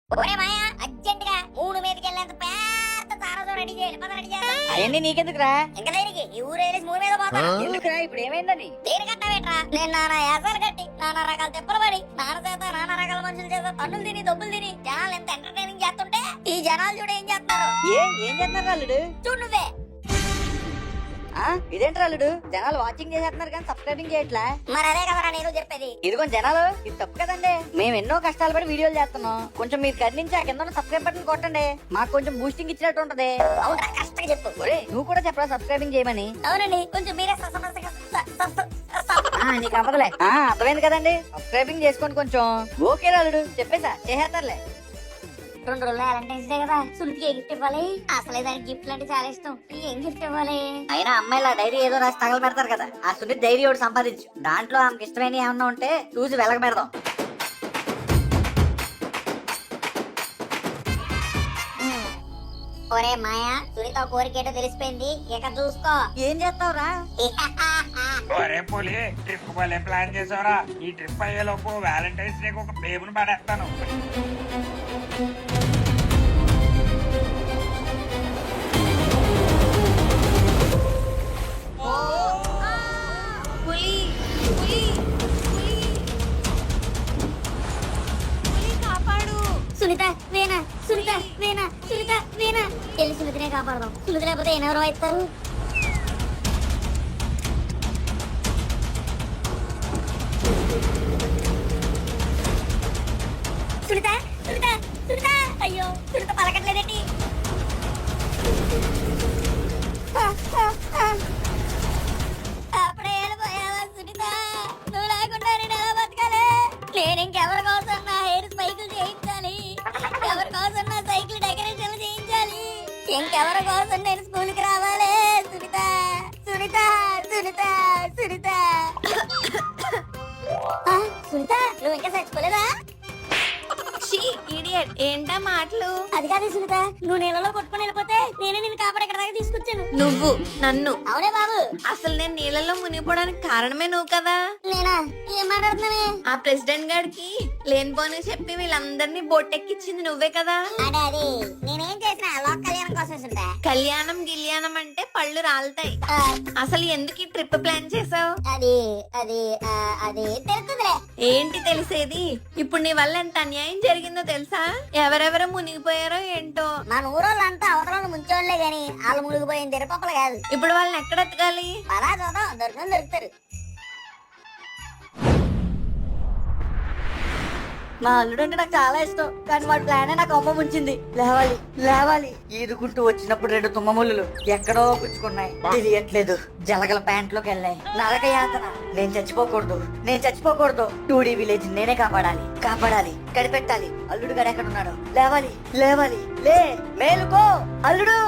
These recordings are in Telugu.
ఒరే మాయా అర్జెంట్ గా 3 మీదకి వెళ్ళేంత పెద్ద తారతో రెడీ చేయాలి. పద రెడీ చేద్దాం. అవన్నీ నీకెందుకురా? ఇంకా దేనికి? ఈ ఊరు వెళ్ళేసి 3 మీద పోతాను. ఎందుకురా? ఇప్పుడు ఏమైందని? దేని కట్టవేట్రా? నేను నానా యాసాలు కట్టి నానా రకాల తెప్పలు పడి నాన్న చేత నానా రకాల మనుషుల చేత పన్నులు తిని దొబ్బులు తిని జనాలు ఎంత ఎంటర్టైనింగ్ చేస్తుంటే ఈ జనాలు చూడ ఏం చేస్తున్నారు? ఏం చేస్తున్నారు అల్లుడు? చూడు నువ్వే. ఇదేంటి అల్లుడు? జనాలు వాచింగ్ చేసేస్తున్నారు కానీ సబ్స్క్రైబింగ్ చేయట్లా. మరి అదే కదరా నేను చెప్పేది. ఇదిగో జనాలు, ఇది తప్పు కదండి. మేము ఎన్నో కష్టాలు పడి వీడియోలు చేస్తున్నాం. కొంచెం మీరు కదిలించి ఆ కింద సబ్స్క్రైబ్ బటన్ కొట్టండి. మాకు కొంచెం బూస్టింగ్ ఇచ్చినట్టు ఉంటది. అవునరా, కష్టంగా చెప్పు. ఒరే, నువ్వు కూడా చెప్పరా సబ్స్క్రైబింగ్ చేయమని? అవునండి, కొంచెం మీరే నీకు అవ్వదులే. అర్థమైంది కదండి. సబ్స్క్రైబింగ్ చేసుకోండి కొంచెం. ఓకే అల్లుడు, చెప్పేసా చేసేస్తారులే. 2 రోజులు వ్యాలంటైన్స్ డే కదా, సునీతికి ఏ గిఫ్ట్ ఇవ్వాలి? అసలే దానికి గిఫ్ట్ అంటే చాలా ఇష్టం. ఏం గిఫ్ట్ ఇవ్వాలి? అయినా అమ్మాయిల డైరీ ఏదో రాసి తగల పెడతారు కదా, ఆ సునీత్ డైరీ ఒకటి సంపాదించు. దాంట్లో ఆమెకి ఇష్టమైన ఏమన్నా ఉంటే చూసి వెలగ పెడదాం. ఒరే మాయా, సునీత కోరికేటో తెలిసిపోయింది. ఇక చూసుకో. ఏం చేస్తావురా? ఒరే పులి, ట్రిప్ భలే ప్లాన్ చేసావురా. ఈ ట్రిప్ అయ్యేలోపు వ్యాలంటైన్స్ డేకి ఒక బేబుని పడేస్తాను. సునీత వేనా, సునీత వేనా, సునీత వేనా. వెళ్ళి సునీతనే కాపాడదాం. సునీత లేకపోతే ఎవరో అవుతారు. సునీత, సునీత, సునీత. అయ్యో, సునీత పలకట్లేదేంటి? అప్పుడే వెళ్ళిపోయావా సునీత? నువ్వు లేకుండా నేను ఎలా బతకాలి? నేను ఇంకెవరి కోసం నా హెయిర్ స్పైకులు చేయించాలి? ఎవరి కోసం నా సైకిల్ డెకరేషన్ చేయించాలి? ఇంకెవరి కోసం నేను స్కూల్ కి రావాలి? సునీత, సునీత, సునీత, సునీత. సునీత, నువ్వు ఇంకా చచ్చిపోలేదా? ఏంటా మాటలు? అది కాదు సునీత, నువ్వు నీళ్ళలో కొట్టుకుని వెళ్ళిపోతే నేనే నిన్ను కాపాడి ఇక్కడ దాకా తీసుకొచ్చాను. నువ్వు నన్ను? అవునే బాబు. అసలు నేను నీళ్ళలో మునిగిపోవడానికి కారణమే నువ్వు కదా. నేనా? ఏం మాట్లాడుతున్నావే? ఆ ప్రెసిడెంట్ గారికి లేనిపోని చెప్పి వీళ్ళందరినీ బొట్టెక్కిచ్చింది నువ్వే కదా. అదే అది నేనేం చేసిన లోక కళ్యాణం కోసం సునీత. కళ్యాణం గిల్యాణం అంటే పళ్ళు రాలుతాయి. అసలు ఎందుకు ఈ ట్రిప్ ప్లాన్ చేసావు? అది అది అది తెలుస్తుందిలే. ఏంటి తెలిసేది? ఇప్పుడు నీ వల్ల ఎంత అన్యాయం జరిగిందో తెలుసా? ఎవరెవరు మునిగిపోయారో ఏంటో. మన ఊరోళ్ళంతా అవతల ముంచోళ్లే గాని వాళ్ళు మునిగిపోయిన తెరపప్పలు కాదు. ఇప్పుడు వాళ్ళని ఎక్కడ ఎత్తగాలి? అలా చూద్దాం, దొరుకుతారు. మా అల్లుడు అంటే నాకు చాలా ఇష్టం, కానీ వాడి ప్లానే నాకు అమ్మ ముంచింది. లేవాలి లేవాలి. ఈదుకుంటూ వచ్చినప్పుడు 2 తుమ్మముళ్ళు ఎక్కడో పుచ్చుకున్నాయి, తెలియట్లేదు. జలగల ప్యాంట్లోకి వెళ్ళాయి. నరక యాతన. నేను చచ్చిపోకూడదు. 2D విలేజ్ నేనే కాపాడాలి, కనిపెట్టాలి. అల్లుడు గారు ఎక్కడ ఉన్నాడు? లేవాలి. లే, మేలుకో అల్లుడు.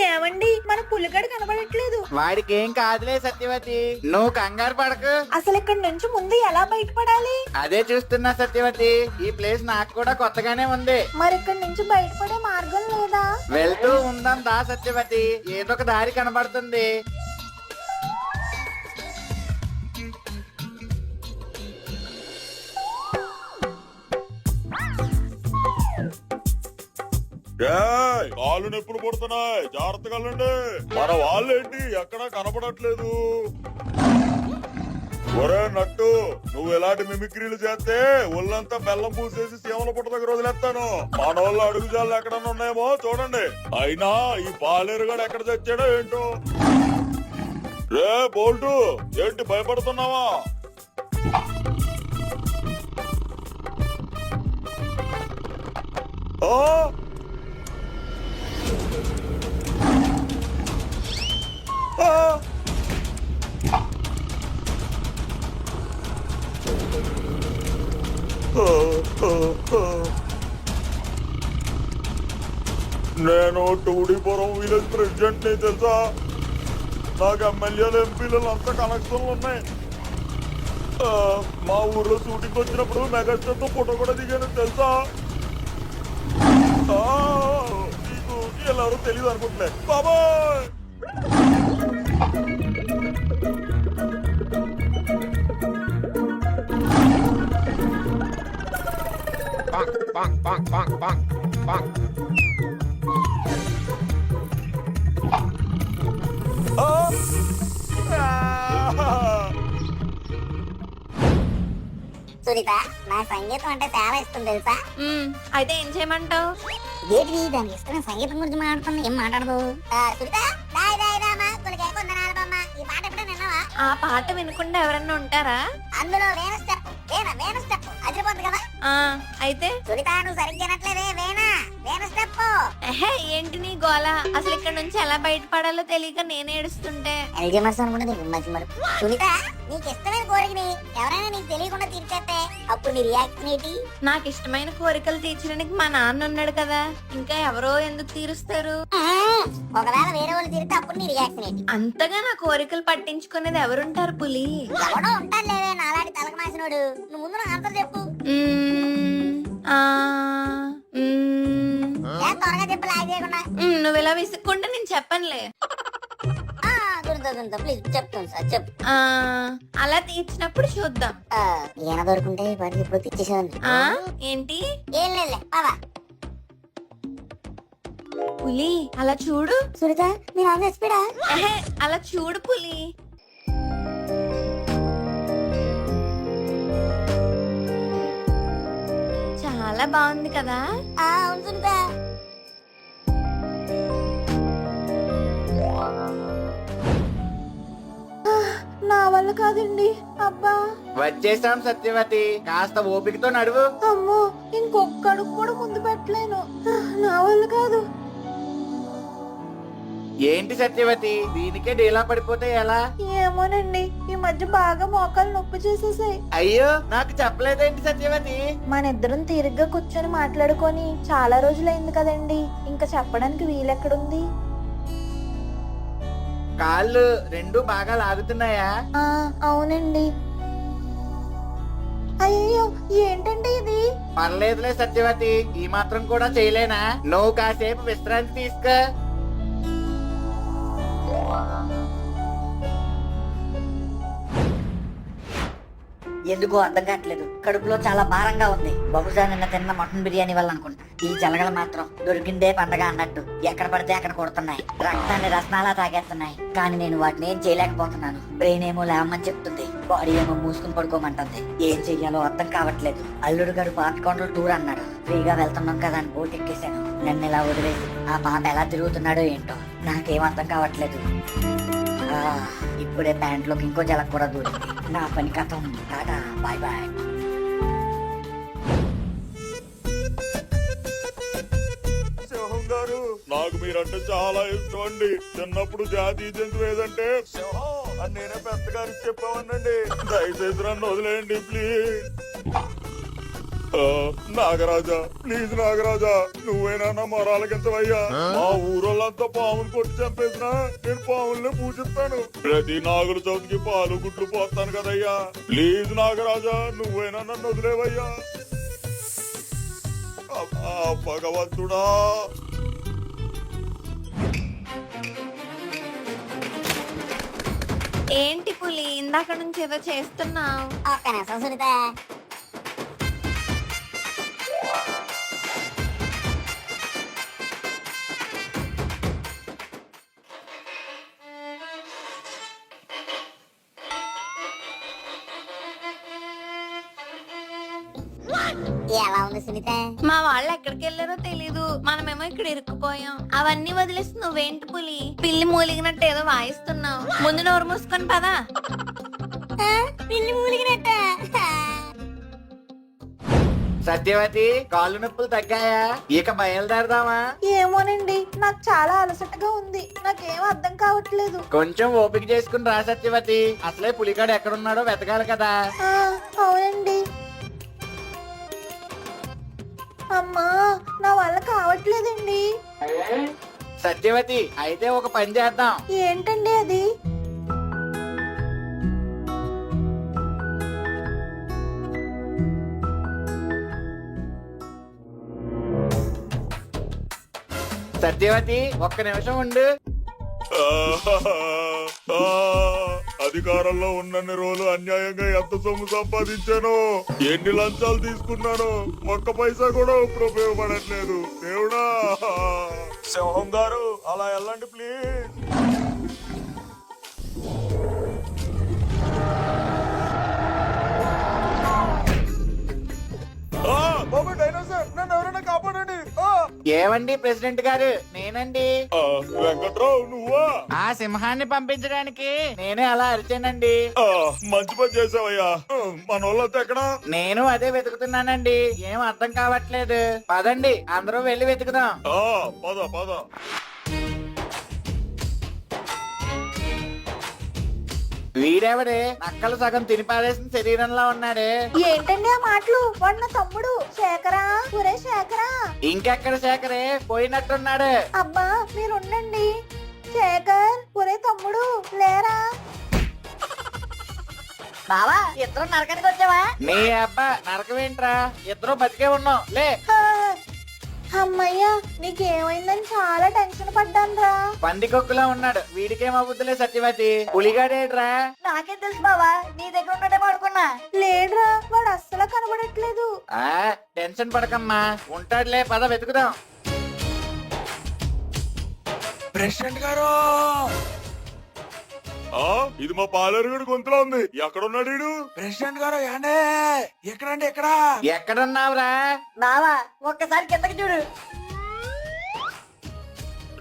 ఏమండి, మన పులిగడు కనబడట్లేదు. వాడికి ఏం కాదులే సత్యవతి, నువ్వు కంగారు పడకు. అసలు ఇక్కడ నుంచి ముందు ఎలా బయటపడాలి? అదే చూస్తున్నా సత్యవతి. ఈ ప్లేస్ నాకు కూడా కొత్తగానే ఉంది. మరి ఇక్కడ నుంచి బయటపడే మార్గం లేదా? వెళ్తూ ఉందాం దా సత్యవతి, ఏదో ఒక దారి కనబడుతుంది. కాళ్ళు నొప్పులు పుడుతున్నాయి, జాగ్రత్తగా వెళ్ళండి. మన వాళ్ళేంటి ఎక్కడా కనపడట్లేదు. ఒరే నట్టు, నువ్వు ఎలాంటి మిమిక్రీలు చేస్తే ఒళ్ళంతా బెల్లం పూసేసి సీమల పుట్ట దగ్గర వదిలేస్తాను. మన వాళ్ళు అడుగుజాలు ఎక్కడన్నా ఉన్నాయేమో చూడండి. అయినా ఈ పాలేరుగాడు ఎక్కడ తెచ్చాడో ఏంటో. రే బోల్టు, ఏంటి భయపడుతున్నావా? నేను టూడీపురం విలేజ్ ప్రెసిడెంట్ ని తెలుసా. నాకు ఎమ్మెల్యేలు ఎంపీలు అంతా కనెక్షన్లు ఉన్నాయి. మా ఊర్లో షూటింగ్ వచ్చినప్పుడు మెగాస్టార్ తో ఫోటో కూడా దిగాను తెలుసా. నీకు ಎಲ್ಲರೂ తెలియదు అనుకుంటున్నా. బాబాయ్ సునీత నా సంగీతం అంటే చాలా ఇష్టం తెలుసా? అయితే ఏం చేయమంటావు? ఏంటి దానికి ఇష్టమైన సంగీతం గురించి మాట్లాడుతున్నా ఏం మాట్లాడదు? సునీత దాయి దాయి రామా తొలికే కొందనాలు బొమ్మ ఈ పాట ఎప్పుడైనా విన్నావా? ఆ పాట వినకుండా ఎవరన్నా ఉంటారా? అందులో వేణ స్టెప్ అదిరిపోద్ది కదా. ఆ అయితే సునీత నువ్వు సరిగ్గా వినట్లేదే. వేణ స్టెప్. ఎహే ఏంటి నీ గోల? అసలు ఇక్కడ నుంచి ఎలా బయటపడాలో తెలియక నేను ఏడుస్తుంటే. ఎల్జమర్స్ అనుకుంటే మంచి మరి. సునీత నీకు ఇష్టమైన కోరికని ఎవరైనా నీకు తెలియకుండా తీర్చేస్తే అప్పుడు నీ రియాక్షన్ ఏంటి? నాకు ఇష్టమైన కోరికలు తీర్చడానికి మా నాన్న ఉన్నాడు కదా, ఇంకా ఎవరో ఎందుకు తీరుస్తారు? ఒకవేళ వేరే వాళ్ళు తీరితే అప్పుడు నీ రియాక్షన్ ఏంటి? అంతగా నా కోరికలు పట్టించుకునేది ఎవరుంటారు పులి? ఎవడో ఉంటాడు లేవే నాలాంటి తలకు మాసినోడు. నువ్వు ముందు నా ఆన్సర్ చెప్పు. త్వరగా చెప్పు లాగ్ చేయకుండా. నువ్వు ఇలా విసుక్కుంటే నేను చెప్పనులే. ప్లీజ్ చెప్తాను సార్ చెప్పు. అలా తీర్చినప్పుడు చూద్దాం. ఈయన దొరుకుంటే వాడికి ఇప్పుడు తెచ్చేసాను. ఏంటి? ఏం లేదులే బాబా. పులి అలా చూడు. సునీత మీ నాన్న ఎస్పీడా? ఎహే అలా చూడు పులి. చాలా బాగుంది కదా? అవును సునీత. నా వల్ల కాదండి. అబ్బా వచ్చేసాం సత్యవతి, కాస్త ఓపికతో నడువు. అమ్మో ఇంకొక అడుగు కూడా ముందు పెట్టలేను. నా వల్ల కాదు. ఏంటి సత్యవతి, దీనికే డీలా పడిపోతే ఎలా? ఏమోనండి ఈ మధ్య బాగా మోకాలు నొప్పి చేసేసాయి. అయ్యో నాకు చెప్పలేదేంటి సత్యవతి? మన ఇద్దరం తీరిగ్గా కూర్చొని మాట్లాడుకొని చాలా రోజులైంది కదండి, ఇంకా చెప్పడానికి వీలెక్కడుంది? కాళ్ళు రెండు బాగా లాగుతున్నాయా? అవునండి. అయ్యో ఏంటండి ఇది? పర్లేదులే సత్యవతి, ఈ మాత్రం కూడా చేయలేనా? నువ్వు కాసేపు విశ్రాంతి తీసుకో. ఎందుకో అర్థం కావట్లేదు. కడుపులో చాలా భారంగా ఉంది. బహుశా నిన్న తిన్న మటన్ బిర్యానీ వల్ల అనుకుంటా. ఈ జలగలు మాత్రం దొరికిందే పండగ అన్నట్టు ఎక్కడ పడితే అక్కడ కొడుతున్నాయి. రక్తాన్ని రసనాలా తాగేస్తున్నాయి. కానీ నేను వాటిని ఏం చేయలేకపోతున్నాను. బ్రెయిన్ ఏమో లేవమని చెప్తుంది, బాడీ ఏమో మూసుకుని పడుకోమంటుంది. ఏం చెయ్యాలో అర్థం కావట్లేదు. అల్లుడు గారు పాపికొండలు టూర్ అన్నాడు. ఫ్రీగా వెళ్తున్నాం కదా అని బోట్ ఎక్కేశాను. నన్ను ఇలా వదిలేసి ఆ పాప ఎలా తిరుగుతున్నాడో ఏంటో నాకేం అర్థం కావట్లేదు. ఇప్పుడే ప్యాంట్లోకి ఇంకో జలక్ కూడా దూరింది. నా పని కథం. Tata bye bye. సింహం గారు, నాకు మీరంటే చాలా ఇష్టం అండి. చిన్నప్పుడు జాతీయ జంతువు ఏదంటే సింహం అని నేనే పెద్దగారికి చెప్పామనండి. దయచేసి నన్ను వదిలేయండి ప్లీజ్. నాగరాజా ప్లీజ్ నాగరాజా, నువ్వేనా నా మొరాలకించవయ్యా. మా ఊరోళ్ళంతా పాముని కొట్టి చంపేసినా నేను పాముల్ని పూజిస్తాను. ప్రతి నాగుల చవితికి పాలు గుడ్లు పోతాను కదయ్యా. ప్లీజ్ నాగరాజా, నువ్వేనా నన్ను వదిలేవయ్యా. భగవంతుడా. ఏంటి పులి ఇందాక నుంచి ఏదో చేస్తున్నావు? ఒక్క నిమిషం సునీత. ఎలా ఉంది సునీత? మా వాళ్ళు ఎక్కడికి వెళ్ళారో తెలీదు, మనమేమో ఇక్కడ ఇరుక్కుపోయాం. అవన్నీ వదిలేసి నువ్వేంటి పులి పిల్లి మూలిగినట్టు ఏదో వాయిస్తున్నావు? ముందు నోరు మూసుకొని పదా. పిల్లి మూలిగినట్ట. సత్యవతి కాళ్ళు నొప్పులు తగ్గాయా? ఇక బయలుదేరదామా? ఏమోనండి నాకు చాలా అలసటగా ఉంది. నాకేం అర్థం కావట్లేదు. కొంచెం ఓపిక చేసుకుని రా సత్యవతి, అసలే పులిగాడు ఎక్కడున్నాడో వెతకాలి కదా. అవునండి. అమ్మా నా వల్ల కావట్లేదండి. సత్యవతి అయితే ఒక పని చేద్దాం. ఏంటండి అది? సత్యవతి ఒక్క నిమిషం ఉండు. అధికారంలో ఉన్నన్ని రోజులు అన్యాయంగా ఎంత సొమ్ము సంపాదించానో, ఎన్ని లంచాలు తీసుకున్నానో, ఒక్క పైసా కూడా ఇప్పుడు ఉపయోగపడట్లేదు. దేవుడా, సింహం గారు అలా వెళ్ళండి ప్లీజ్. బాబు డైనోసార్, నన్ను ఎవరైనా కాపాడండి. ఏమండి ప్రెసిడెంట్ గారు, నేనండి. వెంకట్రావు నువ్వా? ఆ సింహాన్ని పంపించడానికి నేనే అలా అరిచానండి. మంచి పని చేసావయ్యా. మన వాళ్ళంతా ఎక్కడ? నేను అదే వెతుకుతున్నానండి. ఏం అర్థం కావట్లేదు. పదండి అందరూ వెళ్ళి వెతుకుదాం. పద పద. వీడెవడే నక్కలు సగం తినిపారేసిన శరీరంలో ఉన్నాడే. ఏంటండి ఆ మాటలు? వాడు నా తమ్ముడు శేఖరా. ఒరే శేఖరా. ఇంకెక్కడ శేఖరే, పోయినట్టున్నాడు. అబ్బా మీరుండండి. శేఖర్, ఒరే తమ్ముడు లేరా? బావా ఇద్దరు నరకానికి వచ్చావా? నీ అబ్బా నరకమేంట్రా, ఇద్దరు బతికే ఉన్నాం లే. అమ్మయ్యా, నీకేమైందని చాలా టెన్షన్ పడ్డానురా. పందికొక్కులా ఉన్నాడు, వీడికేమవుద్దులే సత్యవతి. పులిగాడేట్రా? నాకేం తెలుసు బావా, నీ దగ్గర ఉన్నట్టే పడుకున్నా. లేడురా, వాడు అస్సలు కనబడట్లేదు. టెన్షన్ పడకమ్మా, ఉంటాడులే. పద వెతుకుదాం. ప్రెసిడెంట్ గారు, ఇది మా పాలేరుగడి గొంతులో ఉంది. ఎక్కడున్నాడు వీడు? ప్రెసిడెంట్ గారు ఏండే? ఎక్కడండి? ఎక్కడ? ఎక్కడున్నావురా? బావా ఒక్కసారి కిందకి చూడు.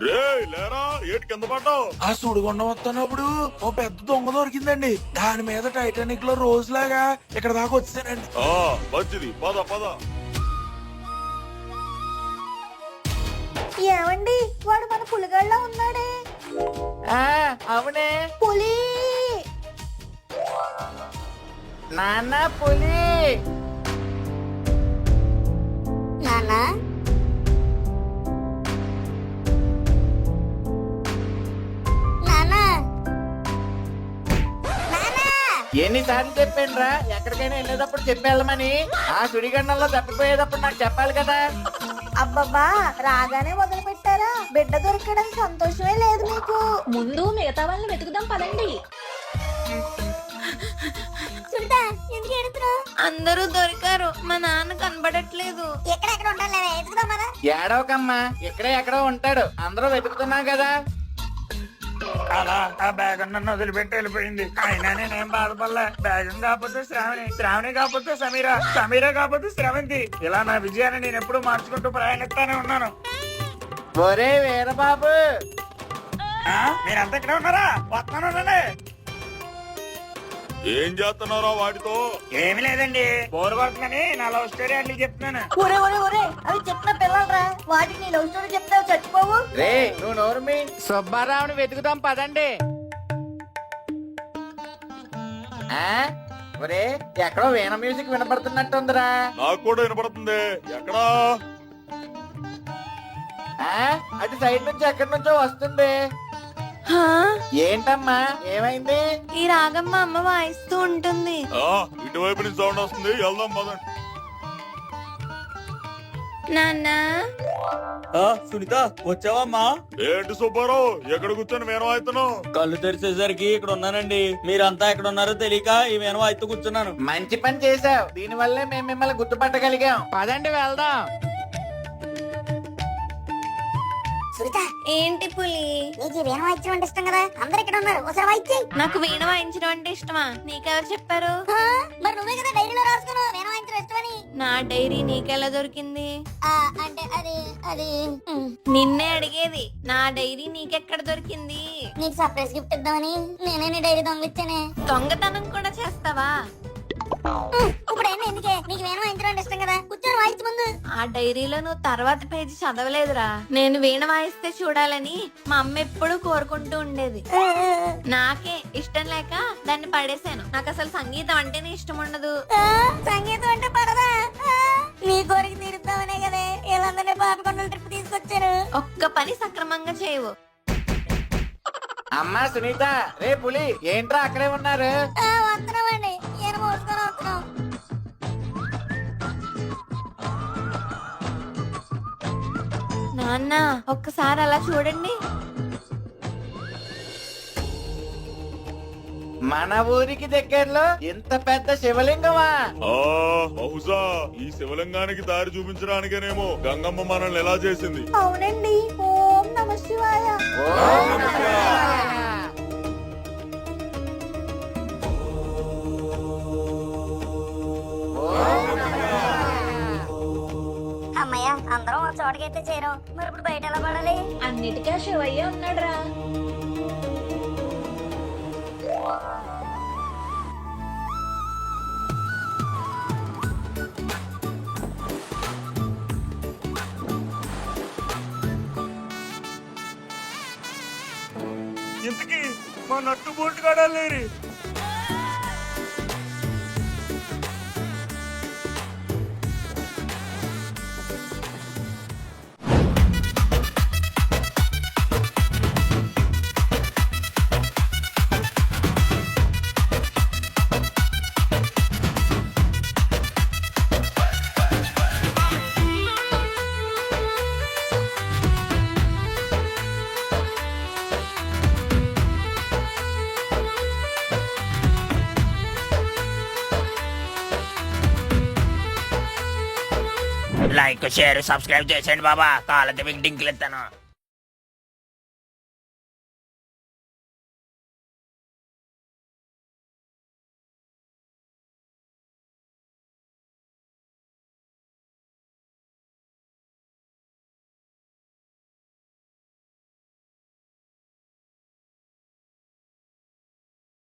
రే లేరా, ఏటి కింద పడ్డావు? ఆ సుడిగుండ వస్తున్నప్పుడు ఓ పెద్ద దొంగ దొరికిందండి. దాని మీద టైటానిక్ లో రోజులాగా ఇక్కడ దాకా వచ్చానండి. మంచిది, పద పద. ఏమండి, వాడు మన పులిగాళ్ళ ఉన్నాడే. అవునే, పులి. నాన్న పులి. నాన్న నాన్న ఎన్నిసార్లు చెప్పానురా, ఎక్కడికైనా వెళ్ళేటప్పుడు చెప్పి ఆ సుడిగండంలో తప్పిపోయేటప్పుడు నాకు చెప్పాలి కదా. అబ్బబ్బా, రాగానే మొదలు పెట్టారా? బిడ్డ దొరకడం సంతోషమే లేదు మీకు. ముందు మిగతా వాళ్ళని వెతుకుదాం పదండి. సునీత, ఎందుకు ఏడుస్తున్నావ్? అందరూ దొరికారు, మా నాన్న కనబడట్లేదు. ఎక్కడెక్కడ ఉండాలి, వెతుకుదాం కదా. ఏడవకమ్మా, ఇక్కడే ఎక్కడో ఉంటాడు. అందరూ వెతుకుతున్నాం కదా. అలా ఆ బ్యాగ్ నన్ను వదిలిపెట్టి వెళ్ళిపోయింది. అయినా నేనేం బాధపడలే. బ్యాగం కాకపోతే శ్రావణి, శ్రావణి కాకపోతే సమీర, సమీర కాకపోతే శ్రవంతి. ఇలా నా విజయాన్ని నేను ఎప్పుడు మార్చుకుంటూ ప్రయాణిస్తానే ఉన్నాను. ఒరే వీరబాబు, మీరంతా ఇక్కడే ఉన్నారా? వస్తానండి. ఏం చేస్తున్నారా వాటితో? ఏమి లేదండి, బోర్ కొడుతుందని నా లవ్ స్టోరీ అట్లా చెప్తున్నాను. ఒరే ఒరే ఒరే, అవి చిన్న పిల్లలరా, వాటికి నీ లవ్ స్టోరీ చెప్తావు చచ్చిపోవు. రే నువ్వు నోరుమి. సుబ్బారావుని వెతుకుదాం పదండి. ఒరే ఎక్కడో వీణ మ్యూజిక్ వినపడుతున్నట్టుందిరా. నాకు కూడా వినపడుతుంది. ఎక్కడా? అటు సైడ్ నుంచి ఎక్కడి నుంచో వస్తుంది. ఏంటమ్మా ఏమైంది? ఈ రాగం మా అమ్మ వాయిస్తూ ఉంటుంది. ఇటువైపు నుంచి సౌండ్ వస్తుంది, వెళ్దాం పదండి. నాన్న, సునీత వచ్చావమ్మా? ఏంటి సుబ్బారావు, ఎక్కడ కూర్చొని మేము అవుతున్నావు? కళ్ళు తెరిచేసరికి ఇక్కడ ఉన్నానండి. మీరంతా ఎక్కడ ఉన్నారో తెలియక ఈ మేనవ అయితే కూర్చున్నాను. మంచి పని చేసావు, దీని వల్లే మేము మిమ్మల్ని గుర్తుపట్టగలిగాం. పదండి వెళ్దాం. సునీత, ఏంటి పులి? నీకు వీణ వాయించడం అంటే ఇష్టం కదా, అందరు ఇక్కడ ఉన్నారు, ఒకసారి వాయించి. నాకు వీణ వాయించడం అంటే ఇష్టమా? నీకెవరు చెప్పారు? మరి నువ్వే కదా డైరీలో రాసుకున్నావు వీణ వాయించడం ఇష్టమని. నా డైరీ నీకెలా దొరికింది? అంటే అది అది నిన్నే అడిగేది. నా డైరీ నీకెక్కడ దొరికింది? నీకు సర్ప్రైజ్ గిఫ్ట్ ఇద్దామని నేనే నీ డైరీ దొంగిచ్చానే. దొంగతనం కూడా చేస్తావా? ఇప్పుడు ఏంటి ఎందుకే? నీకు వీణ వాయించడం అంటే ఇష్టం కదా, కూర్చొని వాయించు ముందు. ఆ డైరీలో నువ్వు తర్వాత పేజీ చదవలేదురా. నేను వీణ వాయిస్తే చూడాలని మా అమ్మ ఎప్పుడూ కోరుకుంటూ ఉండేది. నాకే ఇష్టం లేక దాన్ని పడేశాను. నాకు అసలు సంగీతం అంటేనే ఇష్టం ఉండదు. సంగీతం అంటే పడదా? నీ కోరిక తీరుద్దామనే కదే వీళ్ళందరినీ పాపకొండల ట్రిప్ తీసుకొచ్చారు. ఒక్క పని సక్రమంగా చేయవు. అమ్మా సునీత, రే పులి ఏంట్రా అక్కడే ఉన్నారు? వస్తున్నామండి, ఈయన మోసుకొని వస్తున్నాం. నాన్న ఒక్కసారి అలా చూడండి. మన ఊరికి దగ్గరలో ఇంత పెద్ద శివలింగమా? బహుశా ఈ శివలింగానికి దారి చూపించడానికేనేమో గంగమ్మ మనల్ని ఎలా చేసింది. అవునండి. ఓం నమః శివాయ. ఓం నమః శివాయ. అమ్మయ్య, అందరం ఒక చోటకైతే చేరాం. మరి ఇప్పుడు బయట ఎలా పడాలి? అన్నిటికీ శివయ్య ఉన్నాడురా. ఇంతకీ మా నట్టు బోల్ట్ కాడాలేరి. లైక్ షేర్ సబ్స్క్రైబ్ చేసేయండి బాబా. కాళ్ళ డింకులు ఎత్తాను.